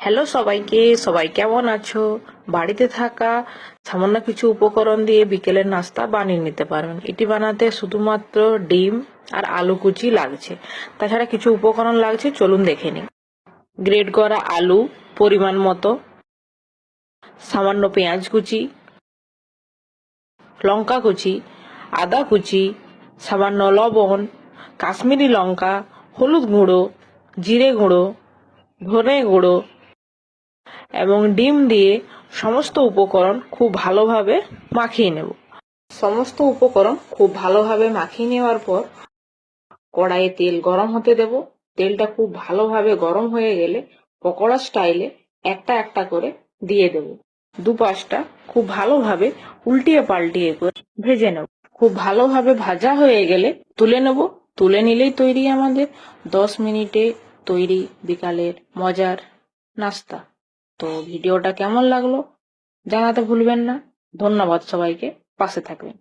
Hello সবাইকে, সবাই কেমন আছো? বাড়িতে থাকা সামান্য কিছু উপকরণ দিয়ে বিকেলের নাস্তা বানিয়ে নিতে পারবেন। এটি বানাতে শুধুমাত্র ডিম আর আলু কুচি লাগছে, তাছাড়া কিছু উপকরণ লাগছে, চলুন দেখে নিই। গ্রেট করা আলু পরিমাণ মতো, সামান্য পেঁয়াজ কুচি, লঙ্কা কুচি, আদা কুচি, সামান্য লবণ, কাশ্মীরি লঙ্কা, হলুদ গুঁড়ো, জিরে গুঁড়ো, ধনে গুঁড়ো এবং ডিম দিয়ে সমস্ত উপকরণ খুব ভালোভাবে মাখিয়ে নেব। সমস্ত উপকরণ খুব ভালোভাবে মাখিয়ে নেওয়ার পর কড়াইয়ে তেল গরম হতে দেব। তেলটা খুব ভালোভাবে গরম হয়ে গেলে পকোড়া স্টাইলে একটা একটা করে দিয়ে দেব। দুপাশটা খুব ভালোভাবে উল্টিয়ে পাল্টিয়ে করে ভেজে নেব। খুব ভালোভাবে ভাজা হয়ে গেলে তুলে নেব। তুলে নিলেই তৈরি আমাদের 10 মিনিটে তৈরি বিকালের মজার নাস্তা। তো ভিডিওটা কেমন লাগলো জানাতে ভুলবেন না। ধন্যবাদ সবাইকে, পাশে থাকবেন।